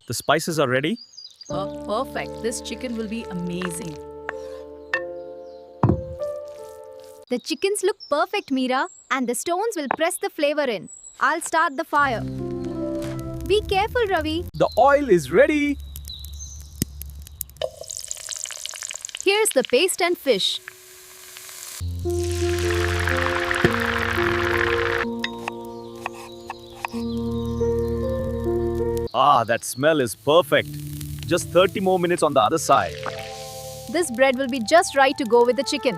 The spices are ready. Oh, perfect. This chicken will be amazing. The chickens look perfect, Meera, and the stones will press the flavor in. I'll start the fire. Be careful, Ravi. The oil is ready. Here's the paste and fish. Ah, that smell is perfect. Just 30 more minutes on the other side. This bread will be just right to go with the chicken.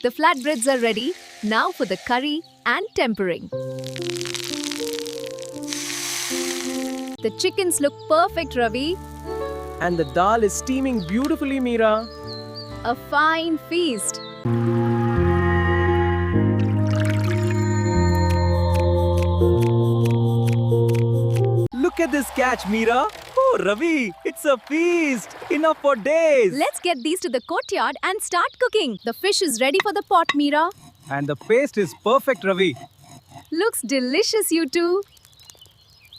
The flatbreads are ready. Now for the curry and tempering. The chickens look perfect, Ravi. And the dal is steaming beautifully, Meera. A fine feast. Look at this catch, Meera. Oh, Ravi, it's a feast. Enough for days. Let's get these to the courtyard and start cooking. The fish is ready for the pot, Meera. And the paste is perfect, Ravi. Looks delicious, you two.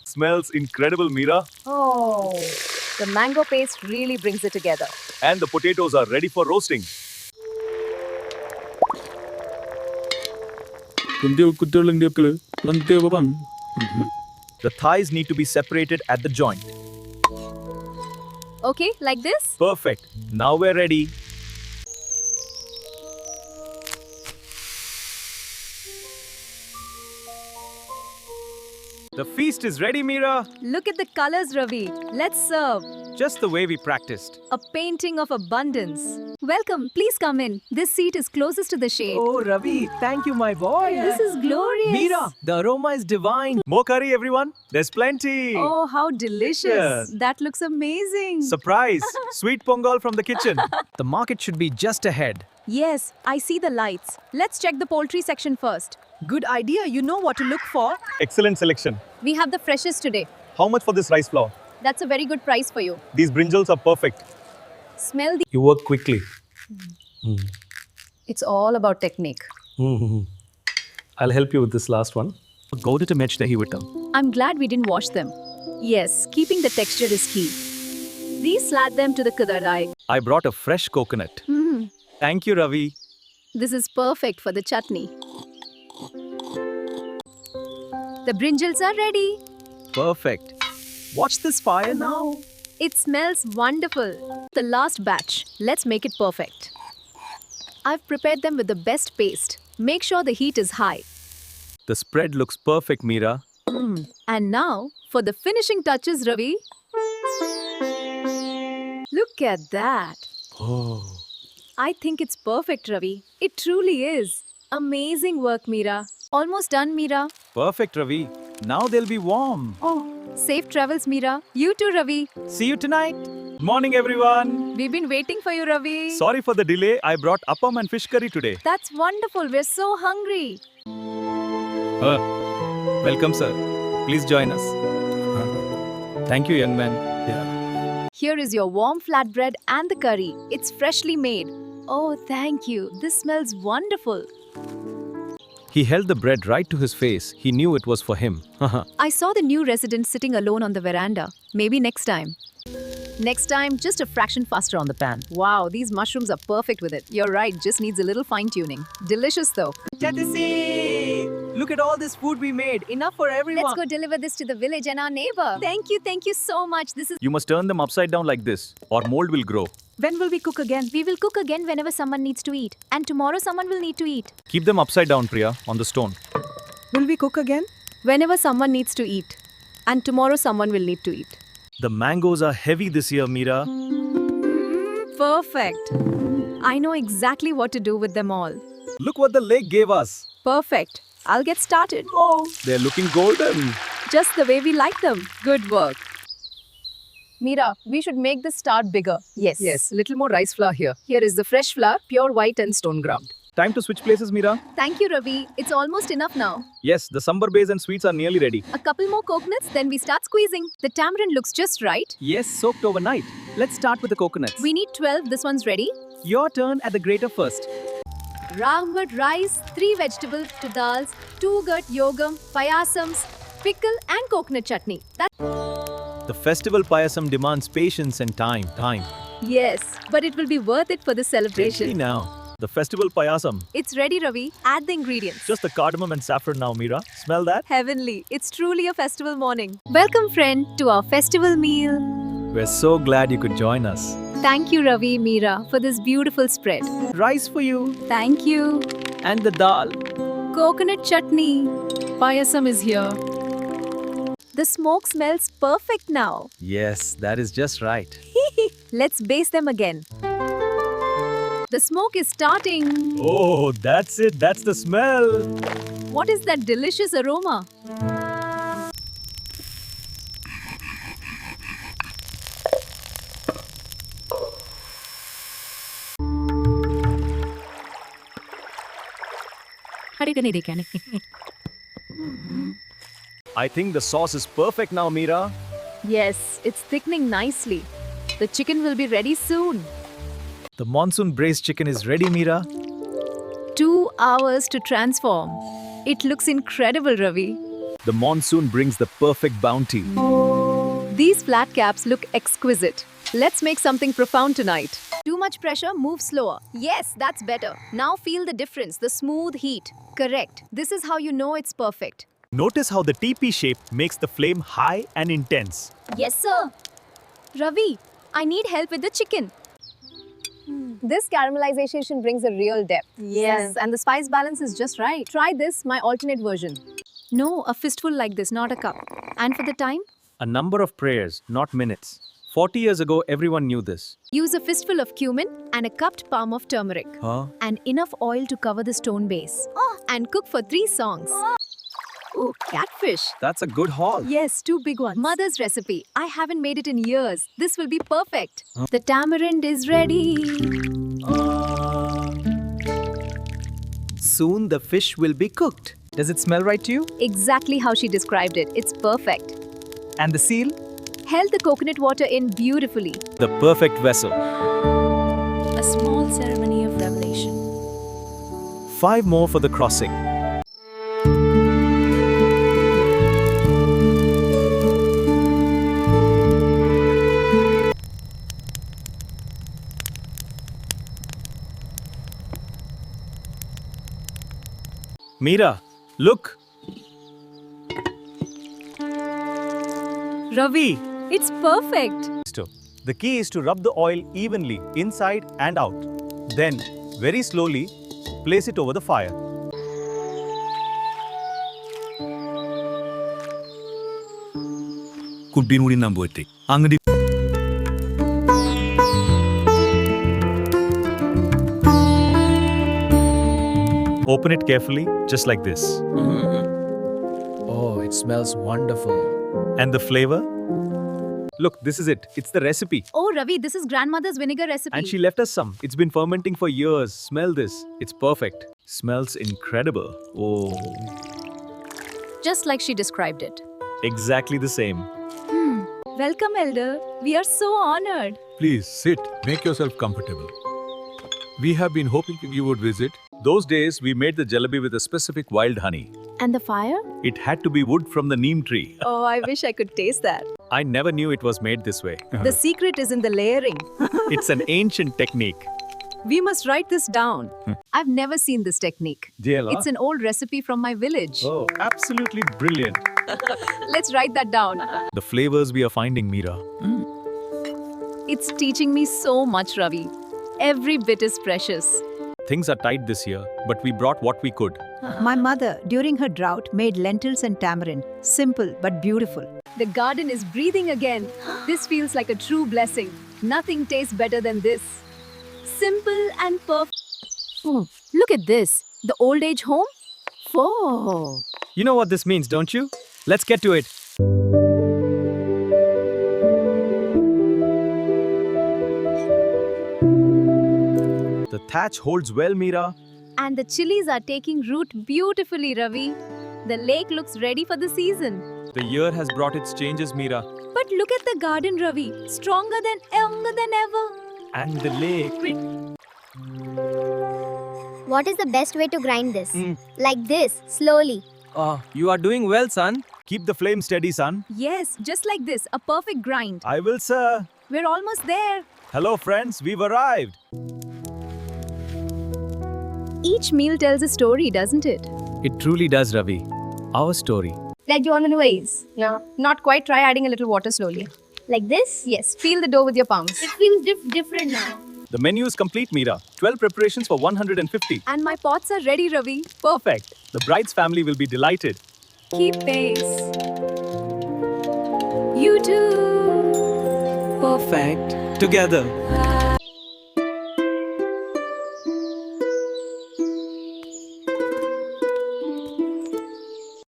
Smells incredible, Meera. Oh, the mango paste really brings it together. And the potatoes are ready for roasting. The thighs need to be separated at the joint. Okay, like this? Perfect. Now we're ready. The feast is ready, Meera. Look at the colors, Ravi. Let's serve. Just the way we practiced. A painting of abundance. Welcome, please come in. This seat is closest to the shade. Oh, Ravi, thank you, my boy. This is glorious. Meera, the aroma is divine. More curry, everyone. There's plenty. Oh, how delicious. Yes. That looks amazing. Surprise! Sweet pongal from the kitchen. The market should be just ahead. Yes, I see the lights. Let's check the poultry section first. Good idea. You know what to look for. Excellent selection. We have the freshest today. How much for this rice flour? That's a very good price for you. These brinjals are perfect. Smell the... You work quickly. It's all about technique. I'll help you with this last one. Golden match the with them. I'm glad we didn't wash them. Yes, keeping the texture is key. Please slide them to the kadadai. I brought a fresh coconut. Thank you, Ravi. This is perfect for the chutney. The brinjals are ready. Perfect. Watch this fire now. It smells wonderful. The last batch. Let's make it perfect. I've prepared them with the best paste. Make sure the heat is high. The spread looks perfect, Meera. And now, for the finishing touches, Ravi. Look at that. Oh. I think it's perfect, Ravi. It truly is. Amazing work, Meera. Almost done, Meera. Perfect, Ravi. Now they'll be warm. Oh, safe travels, Meera. You too, Ravi. See you tonight. Morning, everyone. We've been waiting for you, Ravi. Sorry for the delay. I brought appam and fish curry today. That's wonderful. We're so hungry. Welcome, sir. Please join us. Thank you, young man. Here is your warm flatbread and the curry. It's freshly made. Oh, thank you. This smells wonderful. He held the bread right to his face. He knew it was for him. I saw the new resident sitting alone on the veranda. Maybe next time. Next time, just a fraction faster on the pan. Wow, these mushrooms are perfect with it. You're right, just needs a little fine-tuning. Delicious though. Chatisi! Look at all this food we made. Enough for everyone. Let's go deliver this to the village and our neighbor. Thank you so much. This is... You must turn them upside down like this, or mold will grow. When will we cook again? We will cook again whenever someone needs to eat. And tomorrow someone will need to eat. Keep them upside down, Priya, on the stone. Will we cook again? Whenever someone needs to eat. And tomorrow someone will need to eat. The mangoes are heavy this year, Meera. Perfect. I know exactly what to do with them all. Look what the lake gave us. Perfect. I'll get started. Oh, They're looking golden. Just the way we like them. Good work. Meera, we should make this start bigger. Yes. yes. Little more rice flour here. Here is the fresh flour, pure white and stone ground. Time to switch places, Meera. Thank you, Ravi. It's almost enough now. Yes, the sambar base and sweets are nearly ready. A couple more coconuts, then we start squeezing. The tamarind looks just right. Yes, soaked overnight. Let's start with the coconuts. We need 12. This one's ready. Your turn at the grater first. Ramgad rice, 3 vegetable dals, 2 gut yogam, payasams, pickle and coconut chutney. The festival payasam demands patience and time. Yes, but it will be worth it for the See celebration. now. The festival payasam. It's ready, Ravi. Add the ingredients. Just the cardamom and saffron now, Meera. Smell that? Heavenly. It's truly a festival morning. Welcome, friend, to our festival meal. We're so glad you could join us. Thank you, Ravi, Meera, for this beautiful spread. Rice for you. Thank you. And the dal. Coconut chutney. Payasam is here. The smoke smells perfect now. Yes, that is just right. Let's baste them again. The smoke is starting. Oh, that's it. That's the smell. What is that delicious aroma? I think the sauce is perfect now, Meera. Yes, it's thickening nicely. The chicken will be ready soon. The monsoon braised chicken is ready, Meera. 2 hours to transform. It looks incredible, Ravi. The monsoon brings the perfect bounty. These flat caps look exquisite. Let's make something profound tonight. Too much pressure, move slower. Yes, that's better. Now feel the difference, the smooth heat. Correct. This is how you know it's perfect. Notice how the teepee shape makes the flame high and intense. Yes, sir. Ravi, I need help with the chicken. This caramelization brings a real depth. Yes, and the spice balance is just right. Try this, my alternate version. No, a fistful like this, not a cup. And for the time, A number of prayers, not minutes. 40 years ago, everyone knew this. use a fistful of cumin and a cupped palm of turmeric. Huh? And enough oil to cover the stone base. And cook for 3 songs. Oh, catfish. That's a good haul. Yes, 2 big ones. Mother's recipe. I haven't made it in years. This will be perfect. The tamarind is ready. Soon the fish will be cooked. Does it smell right to you? Exactly how she described it. It's perfect. And the seal? Held the coconut water in beautifully. The perfect vessel. A small ceremony of revelation. 5 more for the crossing. Meera, look. Ravi, it's perfect. The key is to rub the oil evenly inside and out. Then, very slowly, place it over the fire. കുട്ടിയും കൂടി നാൻ പോയിട്ട് അങ്ങോട്ട് Open it carefully, just like this. Oh, it smells wonderful. And the flavor? Look, this is it. It's the recipe. Oh, Ravi, this is grandmother's vinegar recipe. And she left us some. It's been fermenting for years. Smell this. It's perfect. Smells incredible. Oh, Just like she described it. exactly the same. Welcome, Elder. We are so honored. Please sit, make yourself comfortable. We have been hoping you would visit. Those days, we made the jalebi with a specific wild honey. And the fire? It had to be wood from the neem tree. Oh, I wish I could taste that. I never knew it was made this way. The secret is in the layering. It's an ancient technique. We must write this down. I've never seen this technique. DLR? It's an old recipe from my village. Oh, absolutely brilliant. Let's write that down. The flavors we are finding, Meera. It's teaching me so much, Ravi. Every bit is precious. Things are tight this year, but we brought what we could. My mother, during her drought, made lentils and tamarind. Simple but beautiful. The garden is breathing again. This feels like a true blessing. Nothing tastes better than this. Simple and perfect. Oh, look at this. The old age home? Whoa. You know what this means, don't you? Let's get to it. The thatch holds well, Meera. And the chilies are taking root beautifully, Ravi. The lake looks ready for the season. The year has brought its changes, Meera. But look at the garden, Ravi. Stronger than, younger than ever. And the lake. What is the best way to grind this? Like this, slowly. You are doing well, son. Keep the flame steady, son. Yes, just like this, a perfect grind. I will, sir. We're almost there. Hello, friends. We've arrived. Each meal tells a story, doesn't it? It truly does, Ravi. Our story. Like you want to ways? No. Not quite. Try adding a little water slowly. Like this? Yes, feel the dough with your palms. It feels different now. The menu is complete, Meera. 12 preparations for 150. And my pots are ready, Ravi. Perfect. The bride's family will be delighted. Keep pace. You too. Perfect. Together.